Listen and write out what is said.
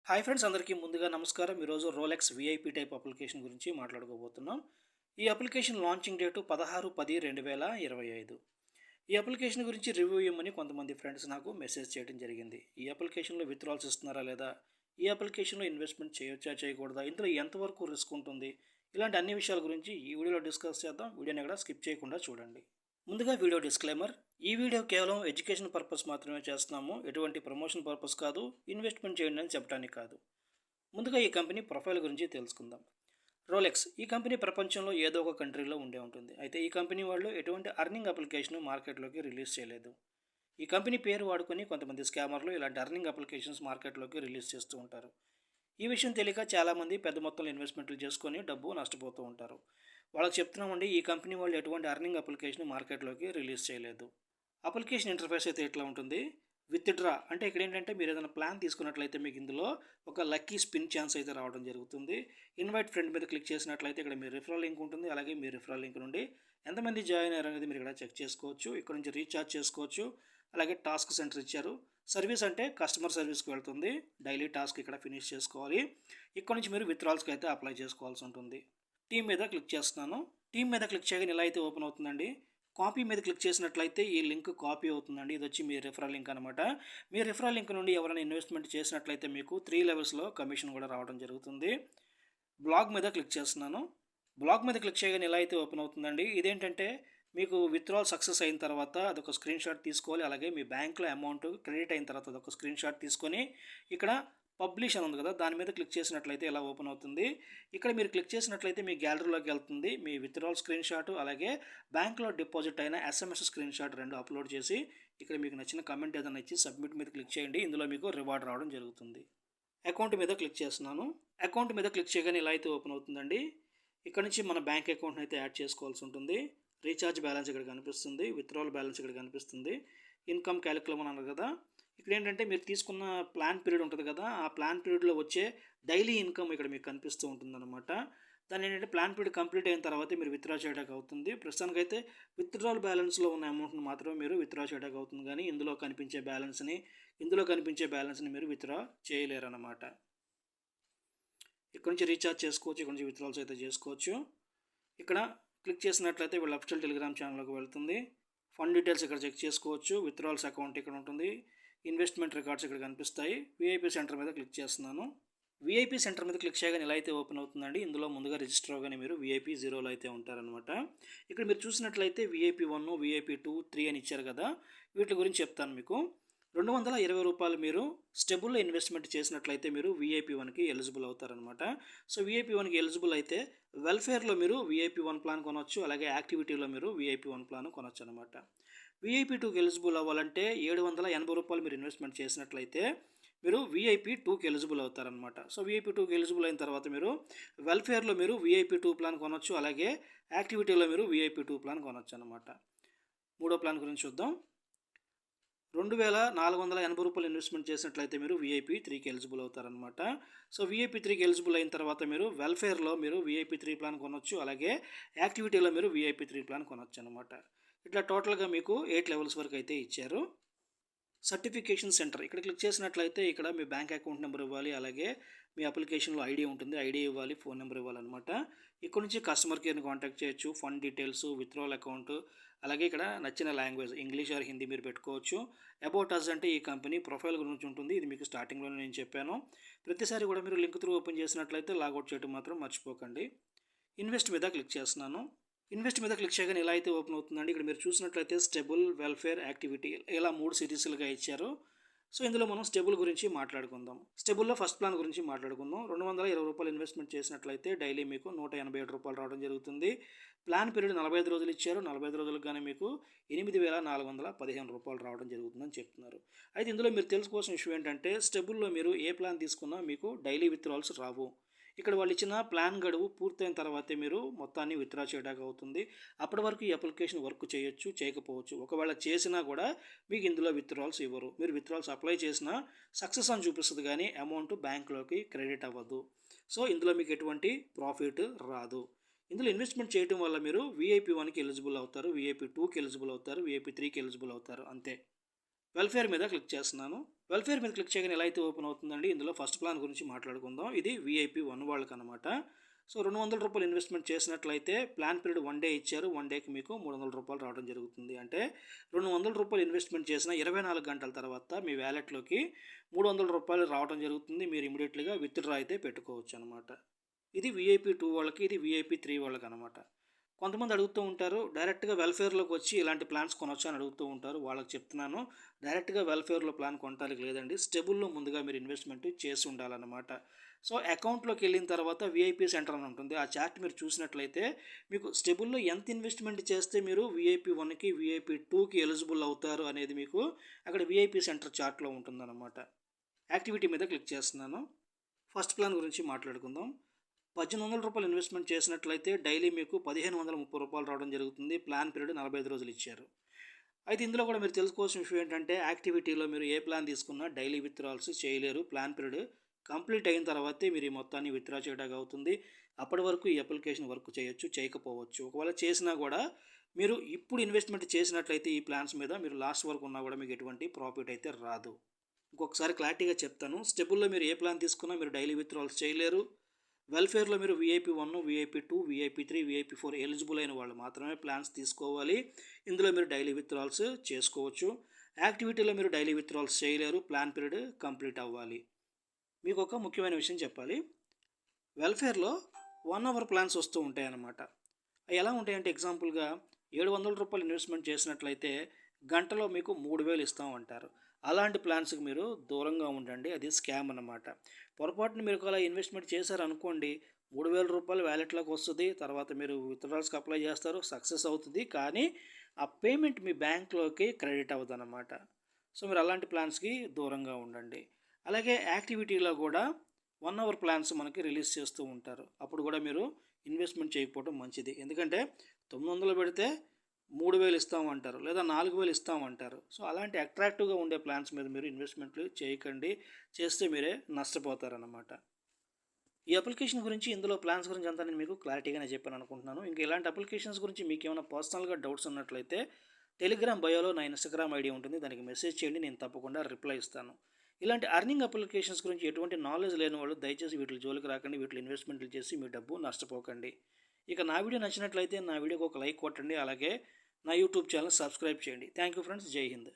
Hi friends, అందరికీ ముందుగా నమస్కారం. ఈరోజు రోలెక్స్ వీఐపీ టైప్ అప్లికేషన్ గురించి మాట్లాడుకోబోతున్నాం. ఈ అప్లికేషన్ లాంచింగ్ డేటు 16/10/2025. ఈ అప్లికేషన్ గురించి రివ్యూ ఇవ్వమని కొంతమంది ఫ్రెండ్స్ నాకు మెసేజ్ చేయడం జరిగింది. ఈ అప్లికేషన్లో విత్డ్రాల్స్ ఇస్తున్నారా లేదా, ఈ అప్లికేషన్లో ఇన్వెస్ట్మెంట్ చేయొచ్చా చేయకూడదా, ఇందులో ఎంతవరకు రిస్క్ ఉంటుంది, ఇలాంటి అన్ని విషయాల గురించి ఈ వీడియోలో డిస్కస్ చేద్దాం. వీడియోని ఎక్కడ స్కిప్ చేయకుండా చూడండి. ముందుగా వీడియో డిస్క్లైమర్: ఈ వీడియో కేవలం ఎడ్యుకేషన్ పర్పస్ మాత్రమే చేస్తున్నాము. ఎటువంటి ప్రమోషన్ పర్పస్ కాదు, ఇన్వెస్ట్మెంట్ చేయండి అని చెప్పడానికి కాదు. ముందుగా ఈ కంపెనీ ప్రొఫైల్ గురించి తెలుసుకుందాం. రోలెక్స్ ఈ కంపెనీ ప్రపంచంలో ఏదో ఒక కంట్రీలో ఉండే ఉంటుంది. అయితే ఈ కంపెనీ వాళ్ళు ఎటువంటి అర్నింగ్ అప్లికేషన్ మార్కెట్లోకి రిలీజ్ చేయలేదు. ఈ కంపెనీ పేరు వాడుకొని కొంతమంది స్కామర్లు ఇలాంటి అర్నింగ్ అప్లికేషన్స్ మార్కెట్లోకి రిలీజ్ చేస్తూ ఉంటారు. ఈ విషయం తెలియక చాలామంది పెద్ద మొత్తంలో ఇన్వెస్ట్మెంట్లు చేసుకొని డబ్బు నష్టపోతూ ఉంటారు. వాళ్ళకి చెప్తున్నామండి, ఈ కంపెనీ వాళ్ళు ఎటువంటి అర్నింగ్ అప్లికేషన్ మార్కెట్లోకి రిలీజ్ చేయలేదు. అప్లికేషన్ ఇంటర్ఫేస్ అయితే ఇట్లా ఉంటుంది. విత్డ్రా అంటే ఇక్కడ ఏంటంటే, మీరు ఏదైనా ప్లాన్ తీసుకున్నట్లయితే మీకు ఇందులో ఒక లక్కీ స్పిన్ ఛాన్స్ అయితే రావడం జరుగుతుంది. ఇన్వైట్ ఫ్రెండ్ మీద క్లిక్ చేసినట్లయితే ఇక్కడ మీ రిఫరల్ లింక్ ఉంటుంది. అలాగే మీ రిఫరల్ లింక్ నుండి ఎంతమంది జాయిన్ అయ్యారు అనేది మీరు ఇక్కడ చెక్ చేసుకోవచ్చు. ఇక్కడ నుంచి రీఛార్జ్ చేసుకోవచ్చు. అలాగే టాస్క్ సెంటర్ ఇచ్చారు. సర్వీస్ అంటే కస్టమర్ సర్వీస్కి వెళ్తుంది. డైలీ టాస్క్ ఇక్కడ ఫినిష్ చేసుకోవాలి. ఇక్కడ నుంచి మీరు విత్డ్రాల్స్కి అయితే అప్లై చేసుకోవాల్సి ఉంటుంది. టీమ్ మీద క్లిక్ చేస్తున్నాను. టీమ్ మీద క్లిక్ చేయగానే ఇలా అయితే ఓపెన్ అవుతుందండి. కాపీ మీద క్లిక్ చేసినట్లయితే ఈ లింక్ కాపీ అవుతుందండి. ఇది వచ్చి మీ రిఫరల్ లింక్ అనమాట. మీ రిఫరల్ లింక్ నుండి ఎవరైనా ఇన్వెస్ట్మెంట్ చేసినట్లయితే మీకు 3 లెవెల్స్లో కమిషన్ కూడా రావడం జరుగుతుంది. బ్లాగ్ మీద క్లిక్ చేస్తున్నాను. బ్లాగ్ మీద క్లిక్ చేయగానే ఇలా అయితే ఓపెన్ అవుతుందండి. ఇదేంటంటే, మీకు విత్డ్రాల్ సక్సెస్ అయిన తర్వాత అదొక స్క్రీన్ షాట్ తీసుకోవాలి. అలాగే మీ బ్యాంక్లో అమౌంట్ క్రెడిట్ అయిన తర్వాత అదొక స్క్రీన్ షాట్ తీసుకొని ఇక్కడ పబ్లిష్ అని ఉంది కదా, దాని మీద క్లిక్ చేసినట్లయితే ఇలా ఓపెన్ అవుతుంది. ఇక్కడ మీరు క్లిక్ చేసినట్లయితే మీ గ్యాలరీలోకి వెళ్తుంది. మీ విత్డ్రాల్ స్క్రీన్ షాట్ అలాగే బ్యాంక్లో డిపాజిట్ అయిన ఎస్ఎంఎస్ స్క్రీన్ షాట్ రెండు అప్లోడ్ చేసి ఇక్కడ మీకు నచ్చిన కమెంట్ ఏదైనా ఇచ్చి సబ్మిట్ మీద క్లిక్ చేయండి. ఇందులో మీకు రివార్డ్ రావడం జరుగుతుంది. అకౌంట్ మీద క్లిక్ చేస్తున్నాను. అకౌంట్ మీద క్లిక్ చేయగానే ఇలా అయితే ఓపెన్ అవుతుందండి. ఇక్కడ నుంచి మన బ్యాంక్ అకౌంట్ని అయితే యాడ్ చేసుకోవాల్సి ఉంటుంది. రీఛార్జ్ బ్యాలెన్స్ ఇక్కడ కనిపిస్తుంది. విత్డ్రాల్ బ్యాలెన్స్ ఇక్కడ కనిపిస్తుంది. ఇన్కమ్ క్యాలిక్యులేట్ అని అన్నారు కదా, ఇక్కడ ఏంటంటే మీరు తీసుకున్న ప్లాన్ పీరియడ్ ఉంటుంది కదా, ఆ ప్లాన్ పీరియడ్లో వచ్చే డైలీ ఇన్కమ్ ఇక్కడ మీకు కనిపిస్తూ ఉంటుందన్నమాట. దాని ఏంటంటే, ప్లాన్ పీరియడ్ కంప్లీట్ అయిన తర్వాత మీరు విత్డ్రా చేయడానికి అవుతుంది. ప్రస్తుతానికి అయితే విత్డ్రాల్ బ్యాలెన్స్లో ఉన్న అమౌంట్ని మాత్రమే మీరు విత్డ్రా చేయడానికి అవుతుంది, కానీ ఇందులో కనిపించే బ్యాలెన్స్ని మీరు విత్డ్రా చేయలేరన్నమాట. ఇక్కడ నుంచి రీఛార్జ్ చేసుకోవచ్చు. ఇక్కడ నుంచి విత్డ్రాల్స్ అయితే చేసుకోవచ్చు. ఇక్కడ క్లిక్ చేసినట్లయితే వీళ్ళ అఫిషియల్ టెలిగ్రామ్ ఛానల్లోకి వెళ్తుంది. ఫండ్ డీటెయిల్స్ ఇక్కడ చెక్ చేసుకోవచ్చు. విత్డ్రాల్స్ అకౌంట్ ఇక్కడ ఉంటుంది. ఇన్వెస్ట్మెంట్ రికార్డ్స్ ఇక్కడ కనిపిస్తాయి. వీఐపీ సెంటర్ మీద క్లిక్ చేస్తున్నాను. వీఐపీ సెంటర్ మీద క్లిక్ చేయగానే ఇలా అయితే ఓపెన్ అవుతుందండి. ఇందులో ముందుగా రిజిస్టర్ అవగానే మీరు వీఐపీ 0లో అయితే ఉంటారనమాట. ఇక్కడ మీరు చూసినట్లయితే వీఐపీ 1, వీఐపీ 2, 3 అని ఇచ్చారు కదా, వీటి గురించి చెప్తాను మీకు. ₹220 మీరు స్టెబుల్లో ఇన్వెస్ట్మెంట్ చేసినట్లయితే మీరు వీఐపీ 1కి ఎలిజిబుల్ అవుతారనమాట. సో వీఐపీ 1కి ఎలిజిబుల్ అయితే వెల్ఫేర్లో మీరు వీఐపీ 1 ప్లాన్ కొనవచ్చు. అలాగే యాక్టివిటీలో మీరు వీఐపీ 1 ప్లాన్ కొనవచ్చు అనమాట. వీఐపీ 2కి ఎలిజిబుల్ అవ్వాలంటే ₹780 మీరు ఇన్వెస్ట్మెంట్ చేసినట్లయితే మీరు వీఐపీ 2కి ఎలిజిబుల్ అవుతారనమాట. సో వీఐపీ 2కి ఎలిజిబుల్ అయిన తర్వాత మీరు వెల్ఫేర్లో మీరు వీఐపీ 2 ప్లాన్ కొనవచ్చు. అలాగే యాక్టివిటీలో మీరు వీఐపీ 2 ప్లాన్ కొనవచ్చు అనమాట. మూడో ప్లాన్ గురించి చూద్దాం. ₹2,480 ఇన్వెస్ట్మెంట్ చేసినట్లయితే మీరు వీఐపీ 3కి ఎలిజిబుల్ అవుతారనమాట. సో వీఐపీ 3కి ఎలిజిబుల్ అయిన తర్వాత మీరు వెల్ఫేర్లో మీరు వీఐపీ 3 ప్లాన్ కొనవచ్చు. అలాగే యాక్టివిటీలో మీరు వీఐపీ 3 ప్లాన్ కొనవచ్చు అనమాట. ఇట్లా టోటల్గా మీకు 8 లెవెల్స్ వరకు అయితే ఇచ్చారు. సర్టిఫికేషన్ సెంటర్ ఇక్కడ క్లిక్ చేసినట్లయితే ఇక్కడ మీ బ్యాంక్ అకౌంట్ నెంబర్ ఇవ్వాలి. అలాగే మీ అప్లికేషన్లో ఐడి ఉంటుంది, ఐడి ఇవ్వాలి, ఫోన్ నెంబర్ ఇవ్వాలన్నమాట. ఇక్కడ నుంచి కస్టమర్ కేర్ని కాంటాక్ట్ చేయొచ్చు. ఫండ్ డీటెయిల్స్, విత్డ్రాల్ అకౌంట్, అలాగే ఇక్కడ నచ్చిన లాంగ్వేజ్ ఇంగ్లీష్ ఆర్ హిందీ మీరు పెట్టుకోవచ్చు. అబౌట్ అస్ అంటే ఈ కంపెనీ ప్రొఫైల్ గురించి ఉంటుంది. ఇది మీకు స్టార్టింగ్లోనే నేను చెప్పాను. ప్రతిసారి కూడా మీరు లింక్ త్రూ ఓపెన్ చేసినట్లయితే లాగౌట్ చేయడం మాత్రం మర్చిపోకండి. ఇన్వెస్ట్ మీద క్లిక్ చేస్తున్నాను. ఇన్వెస్ట్ మీద క్లిక్ చేయగానే ఇలా అయితే ఓపెన్ అవుతుందండి. ఇక్కడ మీరు చూసినట్లయితే స్టెబుల్, వెల్ఫేర్, యాక్టివిటీ ఇలా 3 సిరీస్లుగా ఇచ్చారు. సో ఇందులో మనం స్టెబుల్ గురించి మాట్లాడుకుందాం. స్టెబుల్లో ఫస్ట్ ప్లాన్ గురించి మాట్లాడుకుందాం. ₹220 ఇన్వెస్ట్మెంట్ చేసినట్లయితే డైలీ మీకు ₹187 రావడం జరుగుతుంది. ప్లాన్ పీరియడ్ 45 రోజులు ఇచ్చారు. 45 రోజులకు కానీ మీకు ₹8,415 రావడం జరుగుతుందని చెప్తున్నారు. అయితే ఇందులో మీరు తెలుసుకోవాల్సిన విషయం ఏంటంటే, స్టెబుల్లో మీరు ఏ ప్లాన్ తీసుకున్నా మీకు డైలీ విత్డ్రాల్స్ రావు. ఇక్కడ వాళ్ళు ఇచ్చిన ప్లాన్ గడువు పూర్తయిన తర్వాతే మీరు మొత్తాన్ని విత్డ్రా చేయడానికి అవుతుంది. అప్పటి వరకు ఈ అప్లికేషన్ వర్క్ చేయొచ్చు, చేయకపోవచ్చు. ఒకవేళ చేసినా కూడా మీకు ఇందులో విత్డ్రాల్స్ ఇవ్వరు. మీరు విత్డ్రాల్స్ అప్లై చేసినా సక్సెస్ అని చూపిస్తుంది, కానీ అమౌంట్ బ్యాంక్లోకి క్రెడిట్ అవ్వదు. సో ఇందులో మీకు ఎటువంటి ప్రాఫిట్ రాదు. ఇందులో ఇన్వెస్ట్మెంట్ చేయడం వల్ల మీరు వీఐపీ 1కి ఎలిజిబుల్ అవుతారు, వీఐపీ 2కి ఎలిజిబుల్ అవుతారు, వీఐపీ 3కి ఎలిజిబుల్ అవుతారు, అంతే. వెల్ఫేర్ మీద క్లిక్ చేస్తున్నాను. వెల్ఫేర్ మీద క్లిక్ చేయగానే ఎలా అయితే ఓపెన్ అవుతుందండి, ఇందులో ఫస్ట్ ప్లాన్ గురించి మాట్లాడుకుందాం. ఇది వీఐపీ 1 వాళ్ళకనమాట. సో ₹200 ఇన్వెస్ట్మెంట్ చేసినట్లయితే ప్లాన్ పీరియడ్ 1 డే ఇచ్చారు. 1 డేకి మీకు ₹300 రావడం జరుగుతుంది. అంటే ₹200 ఇన్వెస్ట్మెంట్ చేసిన 24 గంటల తర్వాత మీ వ్యాలెట్‌లోకి ₹300 రావడం జరుగుతుంది. మీరు ఇమ్మీడియేట్‌గా విత్‌డ్రా అయితే పెట్టుకోవచ్చు అనమాట. ఇది వీఐపీ 2 వాళ్ళకి, ఇది వీఐపీ 3 వాళ్ళకనమాట. కొంతమంది అడుగుతూ ఉంటారు, డైరెక్ట్‌గా వెల్ఫేర్‌లోకి వచ్చి ఇలాంటి ప్లాన్స్ కొనొచ్చా అని అడుగుతూ ఉంటారు. వాళ్ళకి చెప్తున్నాను, డైరెక్ట్‌గా వెల్ఫేర్‌లో ప్లాన్ కొనటానికి లేదండి. స్టెబుల్‌లో ముందుగా మీరు ఇన్వెస్ట్మెంట్ చేసి ఉండాలన్నమాట. సో, అకౌంట్‌లోకి వెళ్ళిన తర్వాత వీఐపీ సెంటర్ అని ఉంటుంది. ఆ చార్ట్ మీరు చూసినట్లయితే మీకు స్టెబుల్‌లో ఎంత ఇన్వెస్ట్మెంట్ చేస్తే మీరు వీఐపీ 1కి, వీఐపీ 2కి ఎలిజిబుల్ అవుతారు అనేది మీకు అక్కడ వీఐపీ సెంటర్ చార్ట్‌లో ఉంటుందన్నమాట. యాక్టివిటీ మీద క్లిక్ చేస్తున్నాను. ఫస్ట్ ప్లాన్ గురించి మాట్లాడుకుందాం. ₹1800 ఇన్వెస్ట్మెంట్ చేసినట్లయితే డైలీ మీకు ₹1530 రావడం జరుగుతుంది. ప్లాన్ పీరియడ్ 45 రోజులు ఇచ్చారు. అయితే ఇందులో కూడా మీరు తెలుసుకోవాల్సిన విషయం ఏంటంటే, యాక్టివిటీలో మీరు ఏ ప్లాన్ తీసుకున్నా డైలీ విత్‌డ్రాల్స్ చేయలేరు. ప్లాన్ పీరియడ్ కంప్లీట్ అయిన తర్వాతే మీరు ఈ మొత్తాన్ని విత్‌డ్రా చేయడానికి అవుతుంది. అప్పటి వరకు ఈ అప్లికేషన్ వర్క్ చేయొచ్చు, చేయకపోవచ్చు. ఒకవేళ చేసినా కూడా మీరు ఇప్పుడు ఇన్వెస్ట్మెంట్ చేసినట్లయితే ఈ ప్లాన్స్ మీద మీరు లాస్ట్ వరకు ఉన్నా కూడా మీకు ఎటువంటి ప్రాఫిట్ అయితే రాదు. ఇంకొకసారి క్లారిటీగా చెప్తాను. స్టెబుల్‌లో మీరు ఏ ప్లాన్ తీసుకున్నా మీరు డైలీ విత్‌డ్రాల్స్ చేయలేరు. వెల్ఫేర్‌లో మీరు VIP 1, VIP 2, VIP 3, VIP 4 eligible అయిన వాళ్ళు మాత్రమే ప్లాన్స్ తీసుకోవాలి. ఇందులో మీరు డైలీ విత్‌డ్రాల్స్ చేసుకోవచ్చు. యాక్టివిటీలో మీరు డైలీ విత్‌డ్రాల్స్ చేయలేరు. ప్లాన్ పీరియడ్ కంప్లీట్ అవ్వాలి. మీకు ఒక ముఖ్యమైన విషయం చెప్పాలి. వెల్ఫేర్‌లో 1 అవర్ ప్లాన్స్ వస్తూ ఉంటాయన్నమాట. అవి ఎలా ఉంటాయంటే ఎగ్జాంపుల్‌గా ₹700 ఇన్వెస్ట్మెంట్ చేసినట్లయితే గంటలో మీకు 3000 ఇస్తామంటారు. అలాంటి ప్లాన్స్‌కి మీరు దూరంగా ఉండండి. అది స్కామ్ అన్నమాట. పొరపాటున మీరు అలా ఇన్వెస్ట్మెంట్ చేశారనుకోండి, ₹3000 వ్యాలెట్‌లోకి వస్తది. తర్వాత మీరు విత్‌డ్రాల్స్‌కి అప్లై చేస్తారు. సక్సెస్ అవుతుంది. కానీ ఆ పేమెంట్ మీ బ్యాంక్‌లోకి క్రెడిట్ అవ్వదన్నమాట. సో, మీరు అలాంటి ప్లాన్స్‌కి దూరంగా ఉండండి. అలాగే యాక్టివిటీలో కూడా 1 అవర్ ప్లాన్స్ మనకి రిలీజ్ చేస్తూ ఉంటారు. అప్పుడు కూడా మీరు ఇన్వెస్ట్మెంట్ చేయకపోవడం మంచిది. ఎందుకంటే 900 పెడితే 3000 ఇస్తామంటారు, లేదా 4000 ఇస్తామంటారు. సో, అలాంటి అట్రాక్టివ్‌గా ఉండే ప్లాన్స్ మీద మీరు ఇన్వెస్ట్మెంట్లు చేయకండి. చేస్తే మీరే నష్టపోతారన్నమాట. ఈ అప్లికేషన్ గురించి, ఇందులో ప్లాన్స్ గురించి అంతా నేను మీకు క్లారిటీగానే చెప్పాను అనుకుంటున్నాను. ఇంకా ఇలాంటి అప్లికేషన్స్ గురించి మీకు ఏమైనా పర్సనల్‌గా డౌట్స్ ఉన్నట్లయితే టెలిగ్రామ్ బయోలో నా ఇన్‌స్టాగ్రామ్ ఐడీ ఉంటుంది. దానికి మెసేజ్ చేయండి. నేను తప్పకుండా రిప్లై ఇస్తాను. ఇలాంటి ఎర్నింగ్ అప్లికేషన్స్ గురించి ఎటువంటి నాలెడ్జ్ లేని వాళ్ళు దయచేసి వీటి జోలికి రాకండి. వీటిలో ఇన్వెస్ట్మెంట్లు చేసి మీ డబ్బు నష్టపోకండి. ఇక నా వీడియో నచ్చినట్లయితే నా వీడియోకి ఒక లైక్ కొట్టండి. అలాగే నా యూట్యూబ్ ఛానల్ సబ్స్క్రైబ్ చేయండి. Thank you friends. జై హింద్.